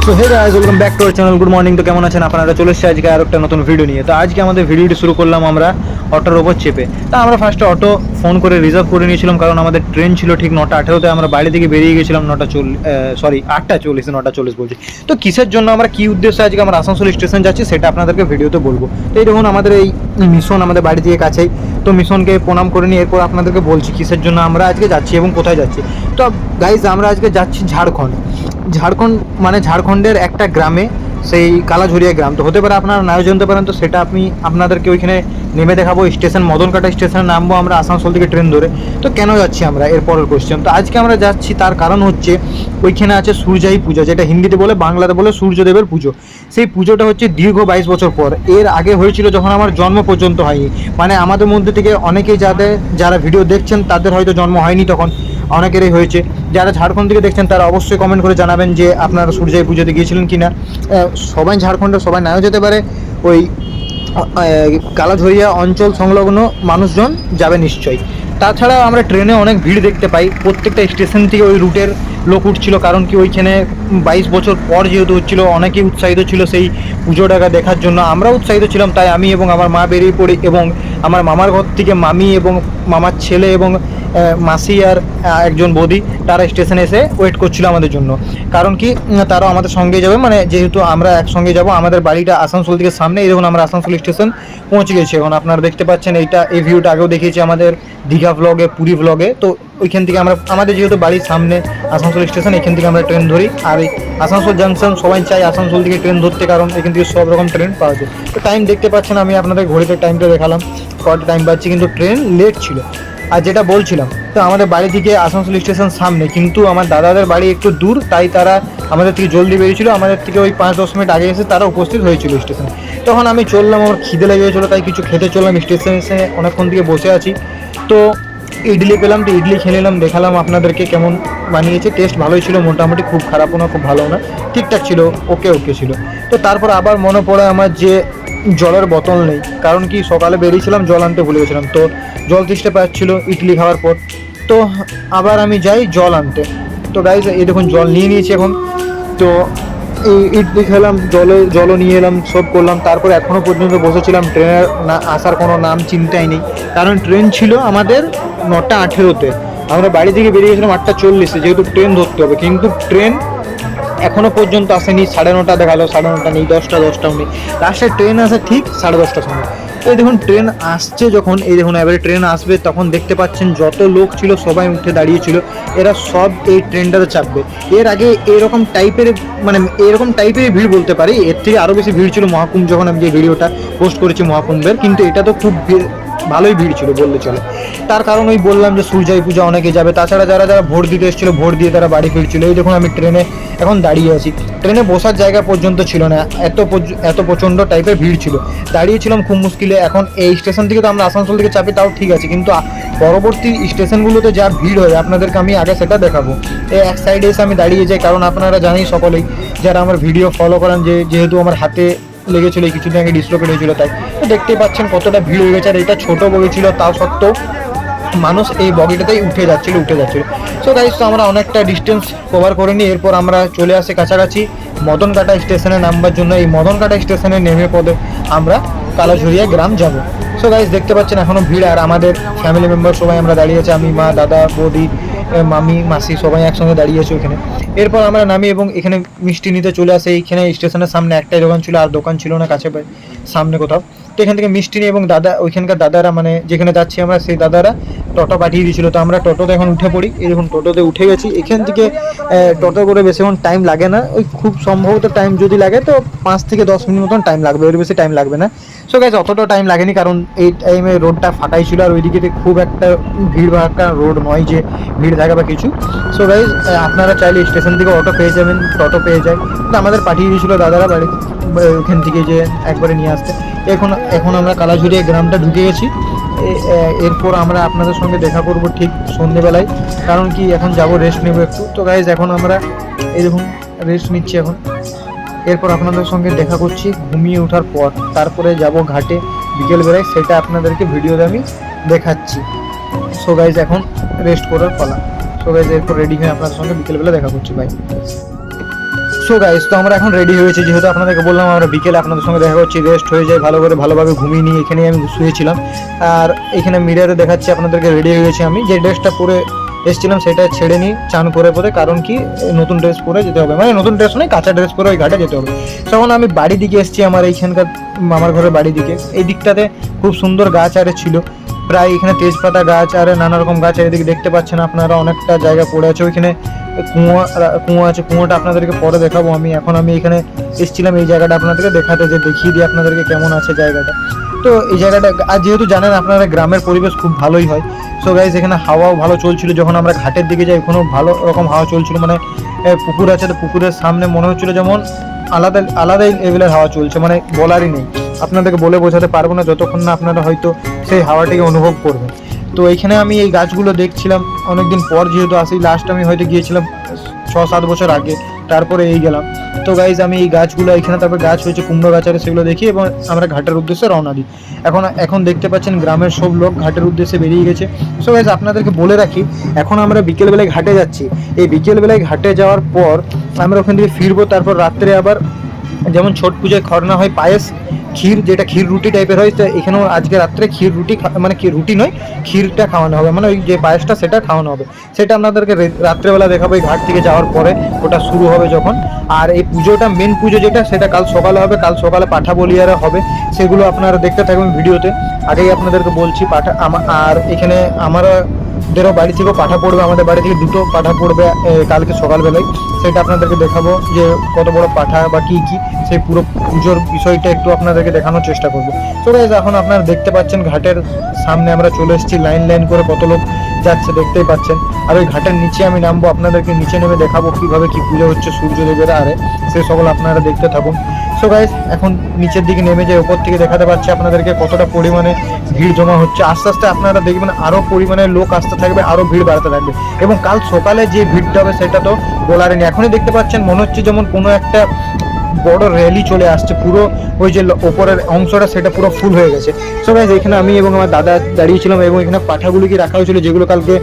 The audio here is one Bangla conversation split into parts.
So hey guys, welcome back to our channel. Good morning. তো কেমন আছেন আপনারা? চলে এসেছি আজকে আর একটা নতুন ভিডিও নিয়ে। তো আজকে আমাদের ভিডিওটি শুরু করলাম আমরা অটোর ওপর চেপে। তা আমরা ফার্স্টে অটো ফোন করে রিজার্ভ করে নিয়েছিলাম, কারণ আমাদের ট্রেন ছিল ঠিক 9:18-তে। আমরা বাড়ি থেকে বেরিয়ে গেছিলাম 8:40, 9:40 বলছি। তো কিসের জন্য, আমরা কী উদ্দেশ্যে আজকে আমরা আসানসোল স্টেশন যাচ্ছি সেটা আপনাদেরকে ভিডিওতে বলবো। তো এই দেখুন আমাদের এই মিশন আমাদের বাড়ি থেকে কাছেই। তো মিশনকে প্রণাম করে নিয়ে এরপর আপনাদেরকে বলছি কিসের জন্য আমরা আজকে যাচ্ছি এবং কোথায় যাচ্ছি। তো গাইজ, আমরা আজকে যাচ্ছি ঝাড়খণ্ড। মানে ঝাড়খণ্ডের একটা গ্রামে, সেই কালাঝুরিয়া গ্রাম। তো হতে পারে আপনারা নাও জানতে পারেন, তো সেটা আপনাদেরকে ওইখানে নেমে দেখাবো। স্টেশন মদনকাটা স্টেশনে নামবো আমরা আসানসোল থেকে ট্রেন ধরে। তো কেন যাচ্ছি আমরা, এরপরের কোশ্চেন। তো আজকে আমরা যাচ্ছি তার কারণ হচ্ছে ওইখানে আছে সূর্যাই পূজা, যেটা হিন্দিতে বলে, বাংলাতে বলে সূর্যদেবের পুজো। সেই পুজোটা হচ্ছে দীর্ঘ 22 বছর পর। এর আগে হয়েছিল যখন আমার জন্ম পর্যন্ত হয়নি। মানে আমাদের মধ্যে থেকে অনেকেই যারা ভিডিও দেখছেন তাদের হয়তো জন্ম হয়নি, তখন অনেকেরই হয়েছে। যারা ঝাড়খণ্ড থেকে দেখছেন তারা অবশ্যই কমেন্ট করে জানাবেন যে আপনারা সূর্যাই পুজোতে গিয়েছিলেন কি না। সবাই ঝাড়খণ্ডে সবাই নাও যেতে পারে, ওই কালাঝরিয়া অঞ্চল সংলগ্ন মানুষজন যাবে নিশ্চয়ই। তাছাড়া আমরা ট্রেনে অনেক ভিড় দেখতে পাই, প্রত্যেকটা স্টেশন থেকে ওই রুটের লোক উঠছিল। কারণ কি ওইখানে 22 বছর পর যেহেতু হচ্ছিল, অনেকেই উৎসাহিত ছিল সেই পুজোটাকে দেখার জন্য। আমরাও উৎসাহিত ছিলাম, তাই আমি এবং আমার মা বেরিয়ে পড়ি, এবং আমার মামার ঘর থেকে মামি এবং মামার ছেলে এবং মাসি আর একজন বৌদি, তারা স্টেশনে এসে ওয়েট করছিল আমাদের জন্য। কারণ কি তারাও আমাদের সঙ্গে যাবে, মানে যেহেতু আমরা একসঙ্গে যাব। আমাদের বাড়িটা আসানসোল থেকে সামনে। এই দেখুন আমরা আসানসোল স্টেশন পৌঁছে গেছি এখন। আপনারা দেখতে পাচ্ছেন এই ভিউটা আগেও দেখিয়েছি আমাদের দীঘা ব্লগে, পুরী ব্লগে। তো ওইখান থেকে আমাদের যেহেতু বাড়ির সামনে আসানসোল স্টেশন, এখান থেকে আমরা ট্রেন ধরি। আর এই আসানসোল জাংশন সবাই চাই আসানসোল থেকে ট্রেন ধরতে, কারণ এখান থেকে সব রকম ট্রেন পাওয়া যায়। তো টাইম দেখতে পাচ্ছেন, আমি আপনাদের ঘড়িতে টাইমটা দেখালাম কটা টাইম পাচ্ছি, কিন্তু ট্রেন লেট ছিল। আর যেটা বলছিলাম, তো আমাদের বাড়ি থেকে আসানসোল স্টেশন সামনে, কিন্তু আমার দাদাদের বাড়ি একটু দূর, তাই তারা আমাদের থেকে জলদি বেরিয়েছিল। আমাদের থেকে ওই 5-10 মিনিট আগে এসে তারা উপস্থিত হয়েছিল স্টেশনে। তখন আমি চললাম, আমার খিদে লেগে গেছিলো, তাই কিছু খেতে চললাম। স্টেশনে এসে অনেকক্ষণ থেকে বসে আছি, তো ইডলি পেলাম, তো ইডলি খেয়ে নিলাম, দেখালাম আপনাদেরকে কেমন বানিয়েছে। টেস্ট ভালোই ছিল মোটামুটি, খুব খারাপও না খুব ভালো না, ঠিকঠাক ছিল, ওকে ছিল। তো তারপর আবার মনে পড়ে আমার যে জলের বোতল নেই, কারণ কি সকালে বেরিয়েছিলাম, জল আনতে ভুলে গেছিলাম। তো জল তৃষ্ণা পাচ্ছিল ইডলি খাওয়ার পর, তো আবার আমি যাই জল আনতে। তো গাইজ এই দেখুন জল নিয়ে নিয়েছি এখন। তো এই ইডলি খেলাম, জলও নিয়ে এলাম, সব করলাম। তারপর এখনও পর্যন্ত বসেছিলাম, ট্রেনের না আসার কোনো নাম চিন্তাই নেই। কারণ ট্রেন ছিল আমাদের 9:18-তে। আমরা বাড়ি থেকে বেরিয়ে গেছিলাম 8:40-এ, যেহেতু ট্রেন ধরতে হবে। কিন্তু ট্রেন এখনও পর্যন্ত আসেনি। 9:30 দেখালো, 9:30 নেই, 10টাও নেই। লাস্টে ট্রেন আসে ঠিক 10:30টার সময়। এই দেখুন ট্রেন আসছে যখন, এই দেখুন এবারে ট্রেন আসবে, তখন দেখতে পাচ্ছেন যত লোক ছিল সবাই উঠে দাঁড়িয়েছিল। এরা সব এই ট্রেনটাতে চাপবে। এর আগে এরকম টাইপের ভিড় বলতে পারি, এর থেকে আরও বেশি ভিড় ছিল মহাকুম্ভ, যখন আমি যে ভিডিওটা পোস্ট করেছি মহাকুম্ভের। কিন্তু এটা তো খুব ভালোই ভিড় ছিল বললে চলে। তার কারণ ওই বললাম যে সূর্যাই পূজা, অনেকে যাবে। তাছাড়া যারা ভোট দিতে এসেছিলো, ভোট দিয়ে তারা বাড়ি ফিরছিল। এই দেখুন আমি ট্রেনে এখন দাঁড়িয়ে আছি, ট্রেনে বসার জায়গা পর্যন্ত ছিল না, এত প্রচণ্ড টাইপের ভিড় ছিল। দাঁড়িয়েছিলাম খুব মুশকিলে। এখন এই স্টেশন থেকে তো আমরা আসানসোল থেকে চাপি, তাও ঠিক আছে, কিন্তু পরবর্তী স্টেশনগুলোতে যা ভিড় হয় আপনাদেরকে আমি আগে সেটা দেখাবো। এই এক সাইডে এসে আমি দাঁড়িয়ে যাই, কারণ আপনারা জানেন সকলেই যারা আমার ভিডিও ফলো করেন, যেহেতু আমার হাতে লেগেছিলো, এই কিছুদিন আগে ডিসলোকেট হয়েছিল, তাই তো দেখতেই পাচ্ছেন কতটা ভিড় হয়ে গেছে। আর এটা ছোটো বগি ছিল, তাও সত্ত্বেও মানুষ এই বগিটাতেই উঠে যাচ্ছিল। সো গাইস, তো আমরা অনেকটা ডিস্টেন্স কভার করে নিই। এরপর আমরা চলে আসি কাছাকাছি মদনকাটা স্টেশনে নামবার জন্য। এই মদনকাটা স্টেশনে নেমে পদে আমরা কালাঝুরিয়া গ্রাম যাব। সো গাইস দেখতে পাচ্ছেন এখনও ভিড়, আর আমাদের ফ্যামিলি মেম্বার সবাই আমরা দাঁড়িয়ে আছি, আমি, মা, দাদা, বৌদি, মামি, মাসি সবাই একসঙ্গে দাঁড়িয়ে আছে ওইখানে। এরপর আমরা নামি এবং এখানে মিষ্টি নিতে চলে আসে। এইখানে স্টেশনের সামনে একটাই দোকান ছিল, আর দোকান ছিল না কাছে সামনে কোথাও। তো এখান থেকে মিষ্টি নিয়ে, এবং ওইখানকার দাদারা, মানে যেখানে যাচ্ছি আমরা সেই দাদারা টোটো পাঠিয়ে দিয়েছিল। তো আমরা টোটোতে এখন উঠে পড়ি। এই দেখুন টোটোতে উঠে গেছি। এখান থেকে টোটো করে বেশিক্ষণ টাইম লাগে না, ওই খুব সম্ভবত টাইম যদি লাগে তো 5 থেকে 10 মিনিট মতন টাইম লাগবে, এর বেশি টাইম লাগবে না। সো গাইস অতটা টাইম লাগেনি, কারণ এই টাইমে রোডটা ফাঁকাই ছিল, আর ওইদিকে খুব একটা ভিড় ভাড়া রোড নয় যে ভিড় থাকে বা কিছু। সো গাইস আপনারা চাইলে স্টেশন থেকে অটো পেয়ে যাবেন, টোটো পেয়ে যায়। তো আমাদের পাঠিয়ে দিয়েছিলো দাদারা বাড়ি ওখান থেকে যে একবারে নিয়ে আসতে। এখন আমরা কালাঝুরিয়া গ্রামটা ঢুকে গেছি। এরপর আমরা আপনাদের সঙ্গে দেখা করব ঠিক সন্ধ্যেবেলায়, কারণ কি এখন যাব রেস্ট নেব একটু। তো গাইজ এখন আমরা এই দেখুন রেস্ট নিচ্ছি এখন। এরপর আপনাদের সঙ্গে দেখা করছি ঘুমিয়ে ওঠার পর, তারপরে যাব ঘাটে বিকেলবেলায়, সেটা আপনাদেরকে ভিডিওতে আমি দেখাচ্ছি। সো গাইজ এখন রেস্ট করার পালা। সো গাইজ এরপর রেডি হয়ে আপনাদের সঙ্গে বিকেলবেলা দেখা করছি, বাই। সো গাইস, তো আমরা এখন রেডি হয়েছি, যেহেতু আপনাদেরকে বললাম আমরা বিকেলে আপনাদের সঙ্গে দেখা করছি, রেস্ট হয়ে যায় ভালো করে, ভালোভাবে ঘুমিয়ে নিয়ে এখানেই আমি শুয়েছিলাম। আর এখানে মিররে দেখাচ্ছি আপনাদেরকে রেডি হয়ে গেছি আমি, যে ড্রেসটা পরে এসেছিলাম সেটা ছেড়ে নিই চান করে পরে, কারণ কি নতুন ড্রেস পরে যেতে হবে, মানে নতুন ড্রেস নয় কাঁচা ড্রেস পরে ওই ঘাটে যেতে হবে। তখন আমি বাড়ি দিকে এসেছি, আমার এইখানকার মামার ঘরের বাড়ি দিকে। এই দিকটাতে খুব সুন্দর গাছ আরে ছিল, প্রায় এখানে তেজপাতা গাছ আর নানা রকম গাছ, এদিকে দেখতে পাচ্ছেন আপনারা অনেকটা জায়গা পড়ে আছে। ওইখানে কুয়ো আছে, কুয়োটা আপনাদেরকে পরে দেখাবো আমি। এখন আমি এখানে এসেছিলাম এই জায়গাটা আপনাদেরকে দেখাতে, যে দেখিয়ে দিই আপনাদেরকে কেমন আছে জায়গাটা। তো এই জায়গাটা, আর যেহেতু জানেন আপনারা গ্রামের পরিবেশ খুব ভালোই হয়। সো গাইজ, এখানে হাওয়াও ভালো চলছিল, যখন আমরা ঘাটের দিকে যাই ওখানেও ভালো রকম হাওয়া চলছিল, মানে পুকুর আছে, তো পুকুরের সামনে মনে হচ্ছিল যেমন আলাদা আলাদাই লেভেলের হাওয়া চলছে, মানে বলারই নেই, আপনাদেরকে বলে বোঝাতে পারবো না যতক্ষণ না আপনারা হয়তো সেই হাওয়াটাকে অনুভব করবেন। তো এইখানে আমি এই গাছগুলো দেখছিলাম অনেকদিন পর, যেহেতু আসি লাস্ট আমি হয়তো গিয়েছিলাম 6-7 বছর আগে, তারপরে এই গেলাম। তো গাইজ, আমি এই গাছগুলো এখানে, তারপর গাছ হয়েছে কুমড়ো গাছ আছে, সেগুলো দেখি এবং আমরা ঘাটের উদ্দেশ্যে রওনা দিই। এখন দেখতে পাচ্ছেন গ্রামের সব লোক ঘাটের উদ্দেশ্যে বেরিয়ে গেছে। সো গাইজ, আপনাদেরকে বলে রাখি, এখন আমরা বিকেলবেলায় ঘাটে যাচ্ছি। এই বিকেলবেলায় ঘাটে যাওয়ার পর আমরা ওখান থেকে ফিরবো, তারপর রাত্রে আবার যেমন ছট পুজোয় খরনা হয় পায়েস ক্ষীর, যেটা ক্ষীর রুটি টাইপের হয়, তো এখানেও আজকে রাত্রে ক্ষীর রুটি, মানে কি রুটি নয় ক্ষীরটা খাওয়ানো হবে, মানে ওই যে পায়েসটা সেটা খাওয়ানো হবে। সেটা আপনাদেরকে রাত্রেবেলা দেখাবো, এই ঘাট থেকে যাওয়ার পরে ওটা শুরু হবে যখন। আর এই পুজোটা, মেন পুজো যেটা, সেটা কাল সকালে হবে। কাল সকালে পাঠা বলিয়ারা হবে, সেগুলো আপনারা দেখতে থাকবেন ভিডিওতে। আগেই আপনাদেরকে বলছি পাঠা, আর এখানে আমাদেরও বাড়ি থেকেও পাঠা পড়বে, আমাদের বাড়ি থেকে 2টো পাঠা পড়বে কালকে সকালবেলায়। সেটা আপনাদেরকে দেখাবো যে কত বড় পাঠা বা কী কী, সেই পুরো পুজোর বিষয়টা একটু আপনাদেরকে দেখানোর চেষ্টা করবো। তো গাইস, এখন আপনারা দেখতে পাচ্ছেন ঘাটের সামনে আমরা চলে এসেছি, লাইন লাইন করে কত লোক যাচ্ছে দেখতেই পাচ্ছেন। আর ওই ঘাটের নিচে আমি নামবো, আপনাদেরকে নিচে নেমে দেখাবো কীভাবে কী পুজো হচ্ছে সূর্যদেবের আরে, সে সকল আপনারা দেখতে থাকুন। সো গাইস, এখন নিচের দিকে নেমে যায়, ওপর থেকে দেখাতে পাচ্ছি আপনাদেরকে কতটা পরিমাণে ভিড় জমা হচ্ছে। আস্তে আস্তে আপনারা দেখবেন আরও পরিমাণে লোক আসতে থাকবে, আরও ভিড় বাড়তে থাকবে, এবং কাল সকালে যে ভিড়টা হবে সেটা তো বলার নেই। এখনই দেখতে পাচ্ছেন মনে হচ্ছে যেমন কোনো একটা বড় র্যালি চলে আসছে, পুরো ওই যে ওপরের অংশটা সেটা পুরো ফুল হয়ে গেছে। সো গাইস, এখানে আমি এবং আমার দাদা দাঁড়িয়েছিলাম, এবং এখানে পাঠাগুলিকে রাখা হয়েছিল যেগুলো কালকে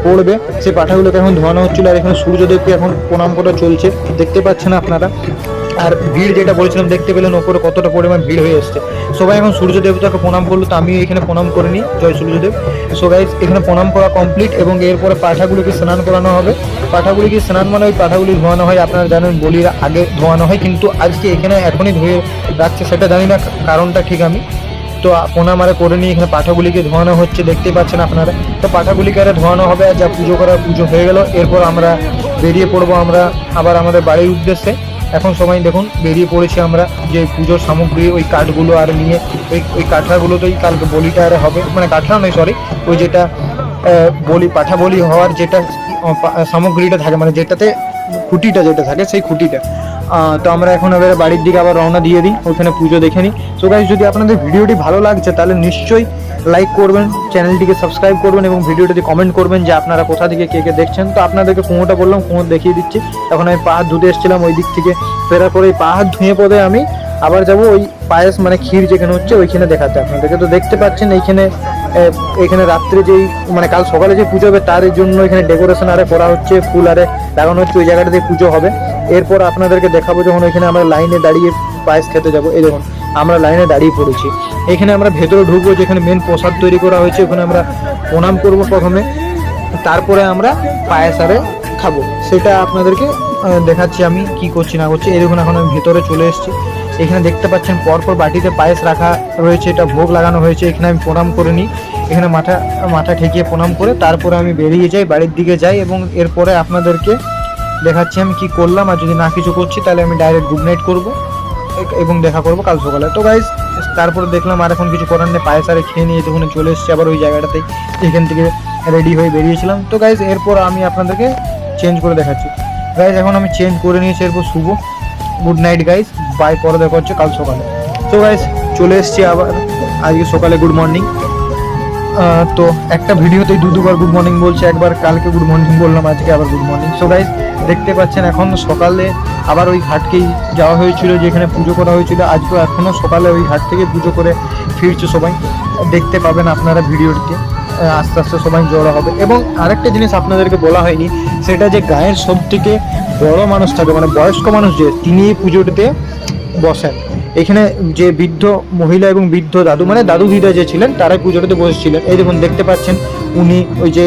পড়বে, সেই পাঠাগুলোকে এখন ধোয়ানো হচ্ছিল। আর এখানে সূর্যদেবকে এখন প্রণাম করা চলছে, দেখতে পাচ্ছেন আপনারা। আর ভিড় যেটা বলেছিলাম, দেখতে পেলেন ওপরে কতটা পরিমাণ ভিড় হয়ে এসছে। সবাই এখন সূর্য দেবতাকে প্রণাম করলো, তো আমিও এখানে প্রণাম করে নিই, জয় সূর্যদেব। সো গাইস, এখানে প্রণাম করা কমপ্লিট, এবং এরপরে পাঠাগুলিকে স্নান করানো হবে। পাঠাগুলিকে স্নান মানে ওই পাঠাগুলি ধোয়ানো হয়, আপনারা জানেন বলির আগে ধোয়ানো হয়, কিন্তু আজকে এখানে এখনই ধুয়ে রাখছে, সেটা জানি না কারণটা ঠিক আমি। তো প্রণাম আরে করে নিয়ে এখানে পাঠাগুলিকে ধোয়ানো হচ্ছে, দেখতেই পাচ্ছেন আপনারা। তো পাঠাগুলিকে আরে ধোয়ানো হবে, আর যা পুজো করার পুজো হয়ে গেল। এরপর আমরা বেরিয়ে পড়বো আমরা আবার আমাদের বাড়ির উদ্দেশ্যে। এখন সবাই দেখুন বেরিয়ে পড়েছি আমরা, যে পুজোর সামগ্রী ওই কাঠগুলো আর নিয়ে, ওই কাঠড়াগুলোতেই কালকে বলিটা আরে হবে, মানে কাঠড়া নয় সরি, ওই যেটা বলি পাঠা বলি হওয়ার যেটা সামগ্রীটা থাকে, মানে যেটাতে খুঁটিটা যেটা থাকে, সেই খুঁটিটা। তো আমরা এখন এবারে বাড়ির দিকে আবার রওনা দিয়ে দিই, ওখানে পুজো দেখে নিই। সো গাইস, যদি আপনাদের ভিডিওটি ভালো লাগছে তাহলে নিশ্চয়ই লাইক করবেন, চ্যানেলটিকে সাবস্ক্রাইব করবেন, এবং ভিডিওটিতে কমেন্ট করবেন যে আপনারা কোথা থেকে কে কে দেখছেন। তো আপনাদেরকে কুয়োটা বললাম, কুয়ো দেখিয়ে দিচ্ছি। এখন আমি পা হাত ধুতে এসেছিলাম ওই দিক থেকে, ফেরার পরে পা হাত ধুয়ে পরে আমি আবার যাব ওই পায়েস মানে ক্ষীর যেখানে হচ্ছে ওইখানে দেখাতে আপনাদেরকে। তো দেখতে পাচ্ছেন এইখানে রাত্রে যেই মানে কাল সকালে যে পুজো হবে তার জন্য এখানে ডেকোরেশন আরে করা হচ্ছে, ফুল আরে লাগানো হচ্ছে, ওই জায়গাটাতে পুজো হবে। এরপর আপনাদেরকে দেখাবো যখন ওইখানে আমরা লাইনে দাঁড়িয়ে পায়েস খেতে যাবো। এই দেখুন আমরা লাইনে দাঁড়িয়ে পড়েছি, এখানে আমরা ভেতরে ঢুকবো, যেখানে মেন প্রসাদ তৈরি করা হয়েছে, ওখানে আমরা প্রণাম করবো প্রথমে, তারপরে আমরা পায়েস আরে খাবো। সেটা আপনাদেরকে দেখাচ্ছি আমি কি করছি না করছি। এই দেখুন এখন আমি ভেতরে চলে এসেছি, এখানে দেখতে পাচ্ছেন পরপর বাটিতে পায়েস রাখা রয়েছে, এটা ভোগ লাগানো হয়েছে। এখানে আমি প্রণাম করে নিই, এখানে মাথা ঠেকিয়ে প্রণাম করে তারপরে আমি বেরিয়ে যাই, বাড়ির দিকে যাই, এবং এরপরে আপনাদেরকে দেখাচ্ছি আমি কি করলাম। আর যদি না কিছু করছি তাহলে আমি ডাইরেক্ট গুড নাইট করবো এবং দেখা করবো কাল সকালে। তো গাইজ, তারপরে দেখলাম আর এখন কিছু করার নেই, পায়েস আরে খেয়ে নিয়ে তখন চলে এসেছি আবার ওই জায়গাটাতেই, এখান থেকে রেডি হয়ে বেরিয়েছিলাম। তো গাইজ, এরপর আমি আপনাদেরকে চেঞ্জ করে দেখাচ্ছি। গাইজ, এখন আমি চেঞ্জ করে নিয়েছি, এরপর শুভ গুড নাইট গাইজ, বাই, পরে দেখা হচ্ছে কাল সকালে। তো গাইজ, চলে এসেছি আবার আজকে সকালে, গুড মর্নিং। তো একটা ভিডিওতেই দুবার গুড মর্নিং বলছে, একবার কালকে গুড মর্নিং বললাম, আজকে আবার গুড মর্নিং। সো গাইজ, দেখতে পাচ্ছেন এখন সকালে আবার ওই ঘাটকেই যাওয়া হয়েছিল যেখানে পুজো করা হয়েছিল, আজকেও এখনও সকালে ওই ঘাট থেকে পুজো করে ফিরছে সবাই, দেখতে পাবেন আপনারা ভিডিওটিতে। আস্তে আস্তে সবাই জড়ো হবে। এবং আরেকটা জিনিস আপনাদেরকে বলা হয়নি, সেটা যে গায়ের সব থেকে বড় মানুষ থাকে, মানে বয়স্ক মানুষ যে, তিনি এই পুজোটিতে বসেন। এখানে যে বৃদ্ধ মহিলা এবং বৃদ্ধ দাদু, মানে দাদু দিদা যে ছিলেন, তারাই পুজোটাতে বসেছিলেন। এই দেখুন দেখতে পাচ্ছেন, উনি ওই যে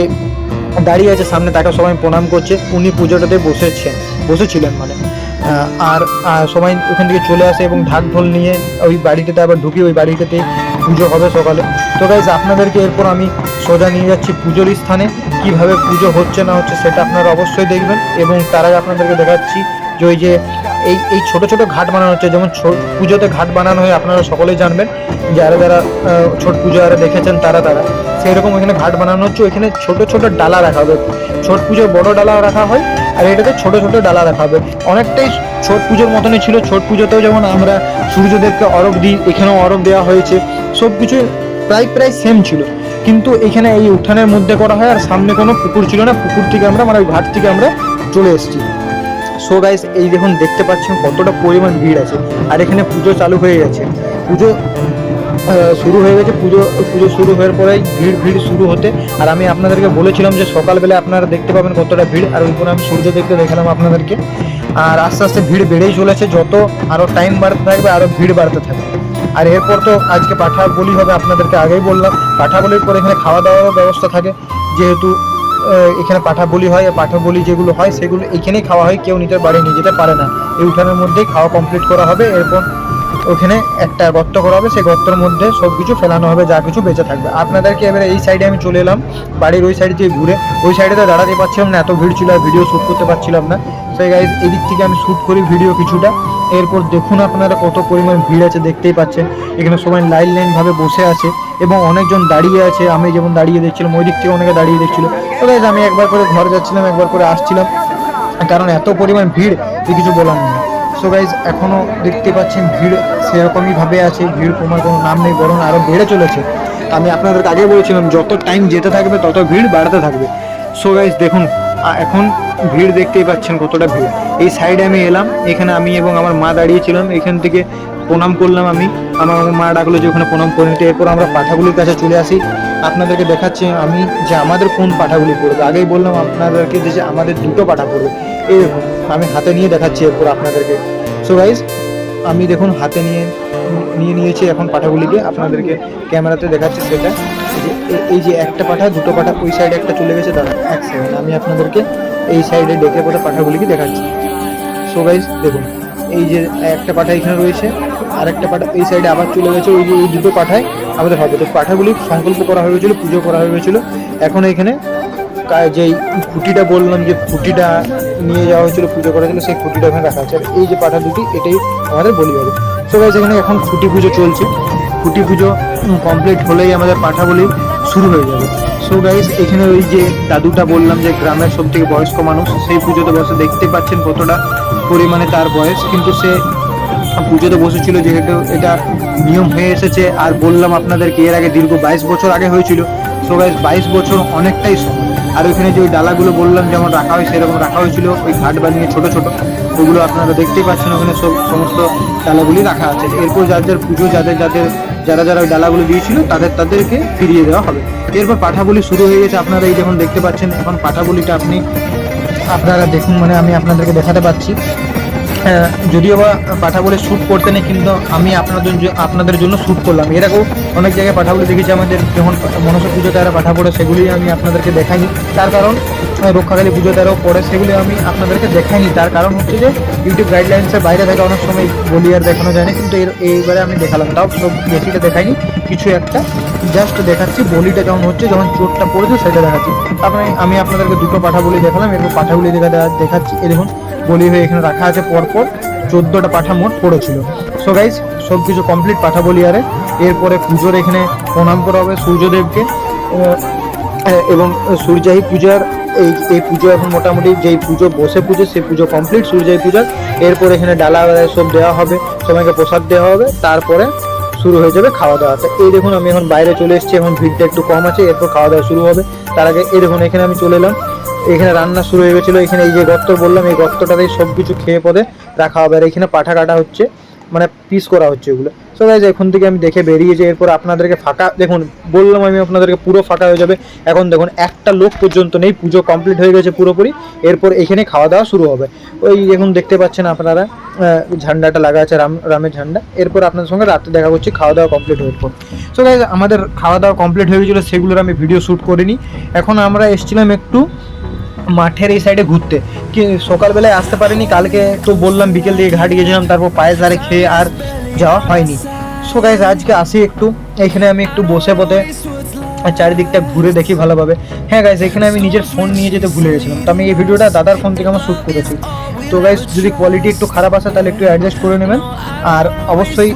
দাঁড়িয়ে আছে সামনে, তাকে সবাই প্রণাম করছে, উনি পুজোটাতে বসেছিলেন মানে। আর সবাই ওখান থেকে চলে আসে এবং ঢাক ঢোল নিয়ে ওই বাড়িটাতে আবার ঢুকি, ওই বাড়িটাতে পুজো হবে সকালে। তো গাইজ আপনাদেরকে এরপর আমি সোজা নিয়ে যাচ্ছি পুজোর স্থানে। কিভাবে পুজো হচ্ছে না হচ্ছে সেটা আপনারা অবশ্যই দেখবেন। এবং তার আগে আপনাদেরকে দেখাচ্ছি যে ওই যে এই ছোট ছোট ঘাট বানানো হচ্ছে, যেমন পুজোতে ঘাট বানানো হয় আপনারা সকলেই জানবেন, যারা যারা ছট পুজো যারা দেখেছেন তারা সেই রকম ওইখানে ঘাট বানানো হচ্ছে। ওইখানে ছোট ছোট ডালা রাখা হবে। ছট পুজোর বড় ডালা রাখা হয়, আর এটাতে ছোট ছোট ডালা রাখা হবে। অনেকটাই ছট পুজোর মতনই ছিল। ছট পুজোতেও যেমন আমরা সূর্যদেবকে অরগ দিই, এখানেও অরগ দেওয়া হয়েছে, সব কিছু প্রায় সেম ছিল। কিন্তু এখানে এই উঠানের মধ্যে করা হয়, আর সামনে কোনো পুকুর ছিল না, পুকুর থেকে আমরা মানে ওই ঘাট থেকে আমরা চলে এসেছি। সো গাইস, এই দেখুন দেখতে পাচ্ছেন কতটা পরিমাণ ভিড় আছে। আর এখানে পুজো চালু হয়ে গেছে, পুজো শুরু হয়ে গেছে। পুজো শুরু হওয়ার পরেই ভিড় শুরু হতে। আর আমি আপনাদেরকে বলেছিলাম যে সকালবেলা আপনারা দেখতে পাবেন কতটা ভিড়। আর ওই করে আমি সূর্য দেখতে দেখালাম আপনাদেরকে। আর আস্তে আস্তে ভিড় বেড়েই চলেছে, যত আরও টাইম বাড়তে থাকবে আরও ভিড় বাড়তে থাকবে। আর এরপর তো আজকে পাঠা বলি হবে, আপনাদেরকে আগেই বললাম। পাঠা বলির পরে এখানে খাওয়া দাওয়ারও ব্যবস্থা থাকে, যেহেতু এখানে পাঠা বলি হয়। পাঠা বলি যেগুলো হয় সেগুলো এখানেই খাওয়া হয়, কেউ নিজের বাড়ি নিয়ে যেতে পারে না। এই উঠানের মধ্যেই খাওয়া কমপ্লিট করা হবে। এরপর ওখানে একটা গর্ত করা হবে, সেই গর্তের মধ্যে সব কিছু ফেলানো হবে, যা কিছু বেঁচে থাকবে। আপনাদেরকে এবারে এই সাইডে আমি চলে এলাম, বাড়ির ওই সাইড দিয়ে ঘুরে। ওই সাইডে তো দাঁড়াতে পারছিলাম না, এত ভিড় ছিল, আর ভিডিও শ্যুট করতে পারছিলাম না। সেই গাইজ এদিক থেকে আমি শ্যুট করি ভিডিও কিছুটা। এরপর দেখুন আপনারা কত পরিমাণ ভিড় আছে, দেখতেই পাচ্ছেন। এখানে সবাই লাইন ভাবে বসে আছে এবং অনেকজন দাঁড়িয়ে আছে। আমি যেমন দাঁড়িয়ে দেখছিলাম, ওই দিক থেকে অনেকে দাঁড়িয়ে দেখছিল। তো গাইজ আমি একবার করে ঘর যাচ্ছিলাম, একবার করে আসছিলাম, কারণ এত পরিমাণ ভিড় যে কিছু বলার নেই। সো গাইজ এখনও দেখতে পাচ্ছেন ভিড় সেরকমই ভাবে আছে, ভিড় কমার কোনো নাম নেই, বরং আরও বেড়ে চলেছে। আমি আপনাদেরকে আগে বলেছিলাম যত টাইম যেতে থাকবে তত ভিড় বাড়তে থাকবে। সো গাইজ দেখুন এখন ভিড় দেখতেই পাচ্ছেন কতটা ভিড়। এই সাইডে আমি এলাম, এখানে আমি এবং আমার মা দাঁড়িয়েছিলাম, এখান থেকে প্রণাম করলাম। আমার মা ডাকলো যে ওখানে প্রণাম করে নিতে। এরপর আমরা পাঠাগুলির কাছে চলে আসি। আপনাদেরকে দেখাচ্ছি আমি যে আমাদের কোন পাঠাগুলি পড়বে। আগেই বললাম আপনাদেরকে যে আমাদের দুটো পাঠা পড়বে। এই দেখুন আমি হাতে নিয়ে দেখাচ্ছি এরপর আপনাদেরকে। সো গাইজ আমি দেখুন হাতে নিয়েছি এখন পাঠাগুলিকে, আপনাদেরকে ক্যামেরাতে দেখাচ্ছি সেটা। এই যে একটা পাঠা, দুটো পাঠা ওই সাইডে একটা চলে গেছে, দাঁড়া এক সেকেন্ড, আমি আপনাদেরকে এই সাইডে ডেকে পরে পাঠাগুলিকে দেখাচ্ছি। সো গাইজ দেখুন এই যে একটা পাঠা এখানে রয়েছে, আর একটা পাঠা এই সাইডে আবার চলে গেছে। ওই যে এই দুটো পাঠায় আমাদের হবে। তো পাঠাগুলি সংকল্প করা হয়েছিল, পুজো করা হয়েছিল। এখন এখানে যেই খুঁটিটা বললাম, যে খুঁটিটা নিয়ে যাওয়া হয়েছিল পুজো করা ছিল, সেই খুঁটিটা এখানে রাখা আছে। আর এই যে পাঠা দুটি, এটাই আমাদের বলি হবে। সো গাইজ এখানে এখন খুঁটি পুজো চলছে। খুঁটি পুজো কমপ্লিট হলেই আমাদের পাঠা বলি শুরু হয়ে যাবে। সো গাইজ এখানে ওই যে দাদুটা বললাম যে গ্রামের সব থেকে বয়স্ক মানুষ, সেই পুজোতে বসে দেখতে পাচ্ছেন কতটা পরিমাণে তার বয়স। কিন্তু সে পুজোতে বসেছিল, যেহেতু এটা নিয়ম হয়ে এসেছে। আর বললাম আপনাদেরকে এর আগে দীর্ঘ 22 বছর আগে হয়েছিল। সো গাইজ 22 বছর অনেকটাই সময়। আর ওইখানে যে ওই ডালাগুলো বললাম যেমন রাখা হয়, সেরকম রাখা হয়েছিল, ওই ঘাট বানিয়ে ছোট ছোট, ওগুলো আপনারা দেখতেই পাচ্ছেন। ওখানে সমস্ত ডালাগুলি রাখা আছে। এরপর যাদের পুজো যারা ওই ডালাগুলো দিয়েছিল তাদেরকে ফিরিয়ে দেওয়া হবে। এরপর পাঠাবলি শুরু হয়ে গেছে। আপনারা এই যখন দেখতে পাচ্ছেন, এখন পাঠাবলিটা আপনারা দেখুন, মানে আমি আপনাদেরকে দেখাতে পাচ্ছি। যদিও বা পাঠাবলি শ্যুট করতে নেই, কিন্তু আমি আপনাদের জন্য শ্যুট করলাম। এর আগেও অনেক জায়গায় পাঠাবলি দেখেছি, আমাদের যখন মনসা পুজোতে এরা পাঠা পড়ে, সেগুলি আমি আপনাদেরকে দেখাইনি। তার কারণ রক্ষাকালী পুজোতে আরও পড়ে, সেগুলি আমি আপনাদেরকে দেখাইনি। তার কারণ হচ্ছে যে ইউটিউব গাইডলাইন্সের বাইরে থেকে অনেক সময় বলি আর দেখানো যায় না, কিন্তু এইবারে আমি দেখালাম। তাও সব বেশিটা দেখাইনি, কিছু একটা জাস্ট দেখাচ্ছি। বলিটা যখন হচ্ছে, যখন চোটটা পড়েছে সেটা দেখাচ্ছি। আমি আপনাদেরকে দুটো পাঠাবলি দেখালাম, এরপর পাঠাবলি দেখাচ্ছি। এই দেখুন বলি হয়ে এখানে রাখা আছে, পরপর 14টা পাঠা মোট পড়েছিল। সো গাইজ সব কিছু কমপ্লিট পাঠা বলি। আরে এরপরে পুজোর এখানে প্রণাম করা হবে সূর্যদেবকে, এবং সূর্যাহী পূজার এই পুজো এখন মোটামুটি যেই পুজো বসে পুজো, সেই পুজো কমপ্লিট সূর্যাহী পূজার। এরপর এখানে ডালা সব দেওয়া হবে, সবাইকে প্রসাদ দেওয়া হবে, তারপরে শুরু হয়ে যাবে খাওয়া দাওয়া। তো এই দেখুন আমি এখন বাইরে চলে এসেছি, এখন ভিড়টা একটু কম আছে। এরপর খাওয়া দাওয়া শুরু হবে। তার আগে এই দেখুন এখানে আমি চলে এলাম, এখানে রান্না শুরু হয়ে গেছিলো। এখানে এই যে গর্ত বললাম, এই গর্তটাতেই সব কিছু খেয়ে পদে রাখা হবে। আর এখানে পাঠা কাটা হচ্ছে, মানে পিস করা হচ্ছে এগুলো। সো গাইজ এখন থেকে আমি দেখে বেরিয়েছি, এরপর আপনাদেরকে ফাঁকা দেখুন বললাম আমি আপনাদেরকে পুরো ফাঁকা হয়ে যাবে। এখন দেখুন একটা লোক পর্যন্ত নেই, পুজো কমপ্লিট হয়ে গেছে পুরোপুরি। এরপর এখানে খাওয়া দাওয়া শুরু হবে। ওই এখন দেখতে পাচ্ছেন আপনারা ঝান্ডাটা লাগা আছে, রামের ঝান্ডা। এরপর আপনাদের সঙ্গে রাত্রে দেখা করছি খাওয়া দাওয়া কমপ্লিট হওয়ার পর। সো গাইজ আমাদের খাওয়া দাওয়া কমপ্লিট হয়ে গেছিলো, সেগুলোর আমি ভিডিও শ্যুট করিনি। এখন আমরা এসেছিলাম একটু মাঠের এই সাইডে ঘুরতে, কি সকালবেলায় আসতে পারিনি, কালকে তো বললাম বিকেল দিকে ঘাট গিয়েছিলাম, তারপর পায়ে ধারে খেয়ে আর যাওয়া হয়নি। সো গাইজ আজকে আসি একটু এখানে আমি একটু বসে পথে চারিদিকটা ঘুরে দেখি ভালোভাবে। হ্যাঁ গাইজ এখানে আমি নিজের ফোন নিয়ে যেতে ভুলে গেছিলাম, তো আমি এই ভিডিওটা দাদার ফোন থেকে আমার শ্যুট করেছি। তো গাইজ যদি কোয়ালিটি একটু খারাপ আসে তাহলে একটু অ্যাডজাস্ট করে নেবেন। আর অবশ্যই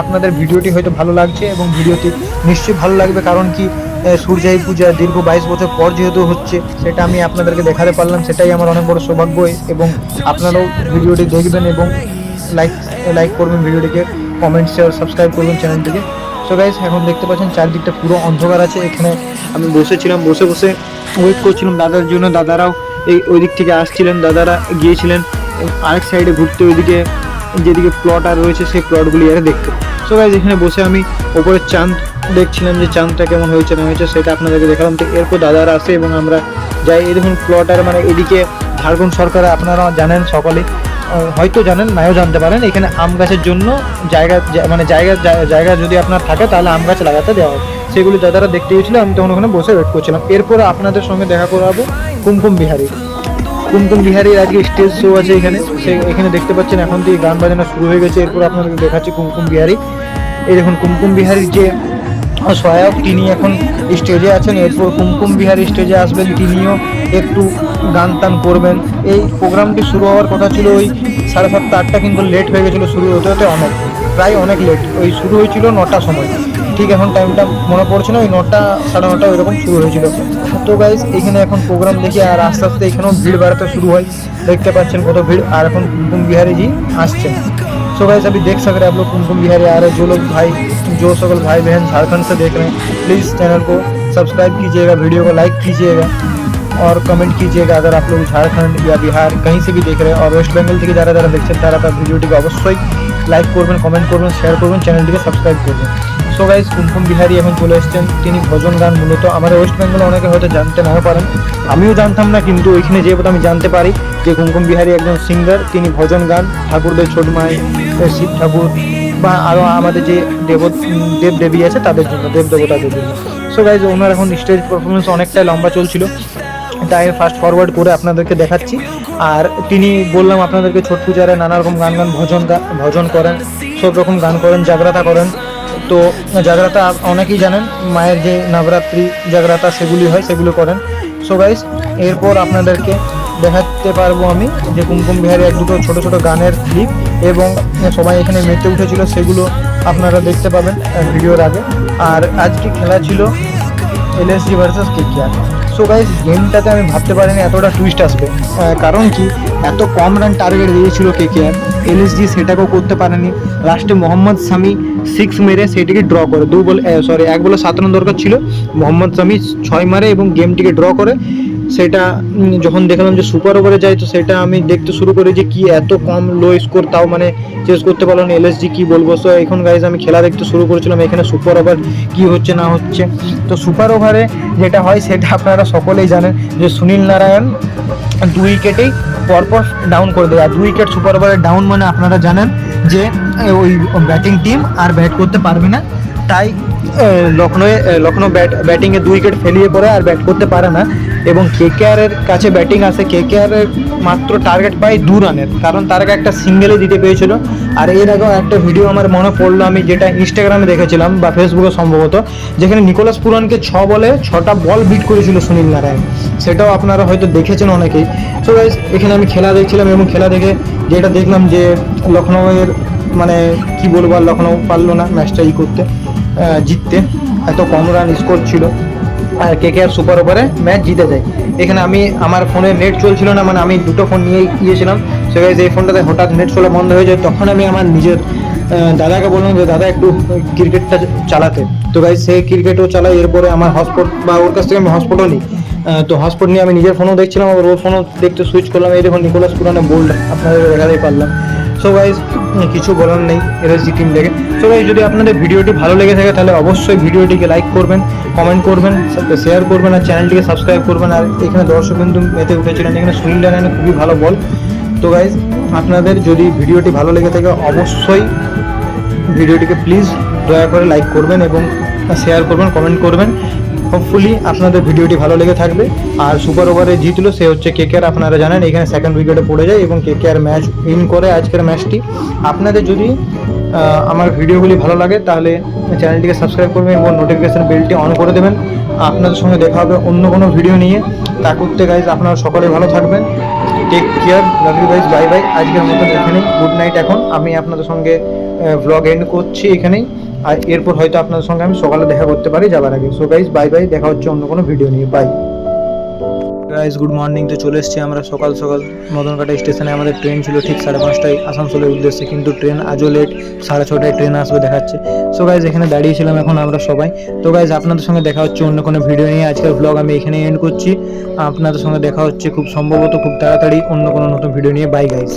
আপনাদের ভিডিওটি হয়তো ভালো লাগছে এবং ভিডিওটি নিশ্চয়ই ভালো লাগবে, কারণ কি সূর্যাই পূজা দীর্ঘ 22 বছর পর যেহেতু হচ্ছে, সেটা আমি আপনাদেরকে দেখাতে পারলাম, সেটাই আমার অনেক বড় সৌভাগ্য। এবং আপনারাও ভিডিওটি দেখবেন এবং লাইক করবেন ভিডিওটিকে, কমেন্ট শেয়ার সাবস্ক্রাইব করবেন চ্যানেলটিকে। সো গাইস এখন দেখতে পাচ্ছেন চারদিকটা পুরো অন্ধকার আছে। এখানে আমি বসেছিলাম, বসে বসে ওয়েট করছিলাম দাদার জন্য। দাদারাও ওই দিক থেকে আসছিলেন, দাদারা গিয়েছিলেন আরেক সাইডে ঘুরতে, ওইদিকে যেদিকে প্লট আর রয়েছে সেই প্লটগুলি আর দেখতে। সো গাইস এখানে বসে আমি ওপরে চাঁদ দেখছিলাম যে চাঁদটা কেমন হয়েছে না হয়েছে সেটা আপনাদেরকে দেখালাম। তো এরপর দাদারা আসে এবং আমরা যাই। এই দেখুন প্লট আর মানে এদিকে ঝাড়খণ্ড সরকার, আপনারা জানেন সকলে, হয়তো জানেন নাও জানতে পারেন, এখানে আম গাছের জন্য জায়গা যদি আপনার থাকে তাহলে আম গাছ লাগাতে দেওয়া হয়। সেগুলি দাদারা দেখতে গিয়েছিল, আমি তখন ওখানে বসে ওয়েট করছিলাম। এরপর আপনাদের সঙ্গে দেখা করাবো কুমকুম বিহারীর আজকে স্টেজ শো আছে এখানে। এখানে দেখতে পাচ্ছেন এখন থেকে গান বাজানো শুরু হয়ে গেছে। এরপর আপনাদের দেখাচ্ছি কুমকুম বিহারী। এই দেখুন কুমকুম বিহারীর যে সহায়ক তিনি এখন স্টেজে আছেন। এরপর কুমকুম বিহারী স্টেজে আসবেন, তিনিও একটু গান টান করবেন। এই প্রোগ্রামটি শুরু হওয়ার কথা ছিল ওই 7:30 8টা, কিন্তু লেট হয়ে গেছিলো শুরু হতে হতে, প্রায় অনেক লেট। ওই শুরু হয়েছিল 9টার সময়, ঠিক এখন টাইমটা মনে পড়ছে না, ওই 9টা 9:30 ওইরকম শুরু হয়েছিল। তো গাইজ এখানে এখন প্রোগ্রাম দেখি আর আস্তে আস্তে এখানেও ভিড় বাড়াতে শুরু হয়। দেখতে পাচ্ছেন কত ভিড়। আর এখন কুমকুম বিহারী জি আসছেন। सो गाइस अभी देख सक रहे हैं आप लोग कुमकुम बिहारी आ रहे हैं। जो सकल भाई बहन झारखंड से देख रहे हैं, प्लीज़ चैनल को सब्सक्राइब कीजिएगा, वीडियो को लाइक कीजिएगा और कमेंट कीजिएगा। अगर आप लोग झारखंड या बिहार कहीं से भी देख रहे हैं और वेस्ट बेंगल থেকে যারা দেখছেন তারা তার ভিডিওটিকে অবশ্যই লাইক করবেন, কমেন্ট করবেন, শেয়ার করবেন, চ্যানেলটিকে সাবস্ক্রাইব করবেন। সো গাইস কুমকুম বিহারী এখন চলে এসেছেন। তিনি ভজন গান মূলত আমাদের ওয়েস্ট বেঙ্গলে অনেকে হয়তো জানতে নাও পারেন, আমিও জানতাম না, কিন্তু ওইখানে যেহেতু আমি জানতে পারি যে কুমকুম বিহারী একজন সিঙ্গার। তিনি ভজন গান ঠাকুরদের, ছোট মাই, শিব ঠাকুর বা আরও আমাদের যে দেবদেবী আছে তাদের জন্য, দেবদেবতাদের জন্য। সো গাইজ ওনার এখন স্টেজ পারফরমেন্স অনেকটাই লম্বা চলছিল, তাই ফাস্ট ফরওয়ার্ড করে আপনাদেরকে দেখাচ্ছি। আর তিনি বললাম আপনাদেরকে ছট পূজারে নানা রকম গান ভজন করেন, সব রকম গান করেন, জাগ্রতা করেন। তো জাগ্রতা অনেকেই জানেন, মায়ের যে নবরাত্রি জাগ্রতা সেগুলি হয়, সেগুলো করেন। সো গাইজ এরপর আপনাদেরকে দেখাতে পারবো আমি যে কুমকুম বিহারী এক দুটো ছোটো ছোটো গানের ক্লিপ এবং সবাই এখানে মেতে উঠেছিল, সেগুলো আপনারা দেখতে পাবেন ভিডিওর আগে। আর আজকে খেলা ছিল LSG versus KKR। So guys গেমটাতে আমি ভাবতে পারিনি এতটা টুইস্ট আসবে, কারণ কি এত কম রান টার্গেট দিয়েছিল KKR, LSG সেটাকেও করতে পারেনি। লাস্টে মোহাম্মদ শামি 6 মেরে সেটিকে ড্র করে, 1 বলে 7 রান দরকার ছিল, মোহাম্মদ শামি 6 মারে এবং গেমটিকে ড্র করে। সেটা যখন দেখলাম যে সুপার ওভারে যায়, তো সেটা আমি দেখতে শুরু করি যে কি এত কম লো স্কোর, তাও মানে চেস করতে পারলো না LSG, কি বলবো। সো এখন গাইজ আমি খেলা দেখতে শুরু করেছিলাম এখানে সুপার ওভার কি হচ্ছে না হচ্ছে। তো সুপার ওভারে যেটা হয় সেটা আপনারা সকলেই জানেন যে সুনীল নারায়ণ 2 উইকেটেই পরপর ডাউন করে দেয়। আর 2 উইকেট সুপার ওভারে ডাউন মানে আপনারা জানেন যে ওই ব্যাটিং টিম আর ব্যাট করতে পারবে না, তাই লখনৌ ব্যাটিংয়ে 2 উইকেট ফেলিয়ে পড়ে আর ব্যাট করতে পারে না। এবং KKR এর কাছে ব্যাটিং আসে, KKR এর মাত্র টার্গেট পায় 2 রানের, কারণ তার আগে একটা সিঙ্গেলই দিতে পেয়েছিল। আর এর আগেও একটা ভিডিও আমার মনে পড়লো, আমি যেটা ইনস্টাগ্রামে দেখেছিলাম বা ফেসবুকে সম্ভবত, যেখানে নিকোলাস পুরানকে 6 বলে 6টা বল বিট করেছিল সুনীল নারায়ণ, সেটাও আপনারা হয়তো দেখেছেন অনেকেই। সো গাইস এখানে আমি খেলা দেখছিলাম এবং খেলা দেখে যেটা দেখলাম যে লখনৌয়ের মানে কি বলবো, আর লখনৌ পারলো না ম্যাচটা করতে, জিততে, এত কম রান স্কোর ছিল। আর KKR সুপার ওভারে ম্যাচ জিতে যায়। এখানে আমার ফোনে নেট চলছিল না, মানে আমি দুটো ফোন নিয়ে গিয়েছিলাম। সে গাইজ এই ফোনটাতে হঠাৎ নেট চলে বন্ধ হয়ে যায়, তখন আমি আমার নিজের দাদাকে বললাম যে দাদা একটু ক্রিকেটটা চালাতে। তো গাইজ সে ক্রিকেটও চালাই, এরপরে আমার হটস্পট বা ওর কাছ থেকে আমি হটস্পটও নিই। তো হটস্পট নিয়ে আমি নিজের ফোনও দেখছিলাম, আর ওর ফোনও দেখতে সুইচ করলাম। এই দেখুন নিকোলাস পুরানো বোল্ড আপনাদের দেখাতেই পারলাম। সো গাইজ কিছু বলার নেই এসএসজি টিম থেকে। তো গাইস যদি আপনাদের ভিডিওটি ভালো লেগে থাকে তাহলে অবশ্যই ভিডিওটিকে লাইক করবেন, কমেন্ট করবেন, শেয়ার করবেন আর চ্যানেলটিকে সাবস্ক্রাইব করবেন। আর এখানে দর্শক কিন্তু মেতে উঠেছিলেন, এখানে সুনীল নারায়ণ খুবই ভালো বল। তো গাইস আপনাদের যদি ভিডিওটি ভালো লেগে থাকে অবশ্যই ভিডিওটিকে প্লিজ দয়া করে লাইক করবেন এবং শেয়ার করবেন, কমেন্ট করবেন। হোপফুলি আপনাদের ভিডিওটি ভালো লেগে থাকবে। আর সুপার ওভারে জিতলো সে হচ্ছে কেকেআর, আপনারা জানেন এখানে সেকেন্ড উইকেটে পড়ে যায় এবং কেকেআর ম্যাচ উইন করে আজকের ম্যাচটি। আপনাদের যদি আমার ভিডিওগুলি ভালো লাগে তাহলে চ্যানেলটিকে সাবস্ক্রাইব করবেন এবং নোটিফিকেশান বেলটি অন করে দেবেন। আপনাদের সঙ্গে দেখা হবে অন্য কোনো ভিডিও নিয়ে। তা করতে গাইজ আপনারা সকলে ভালো থাকবেন। Take care, love you guys, bye bye. আজকের মতন এখানেই, গুড নাইট। এখন আমি আপনাদের সঙ্গে ব্লগ এন্ড করছি এখানেই, আর এরপর হয়তো আপনাদের সঙ্গে আমি সকালে দেখা করতে পারি যাবার আগে। সো গাইজ বাই বাই, দেখা হচ্ছে অন্য কোনো ভিডিও নিয়ে, বাই গাইজ। Good morning. তো চলে এসেছি আমরা সকাল সকাল মদনঘাটা স্টেশনে। আমাদের ট্রেন ছিল ঠিক 5:30টায় আসানসোলের উদ্দেশ্যে, কিন্তু ট্রেন আজও লেট, 6:30টায় ট্রেন আসবে দেখাচ্ছে। সো গাইজ এখানে দাঁড়িয়েছিলাম এখন আমরা সবাই। তো গাইজ আপনাদের সঙ্গে দেখা হচ্ছে অন্য কোনো ভিডিও নিয়ে। আজকের ব্লগ আমি এখানেই এন্ড করছি। আপনাদের সঙ্গে দেখা হচ্ছে খুব সম্ভবত খুব তাড়াতাড়ি অন্য কোনো নতুন ভিডিও নিয়ে। By guys.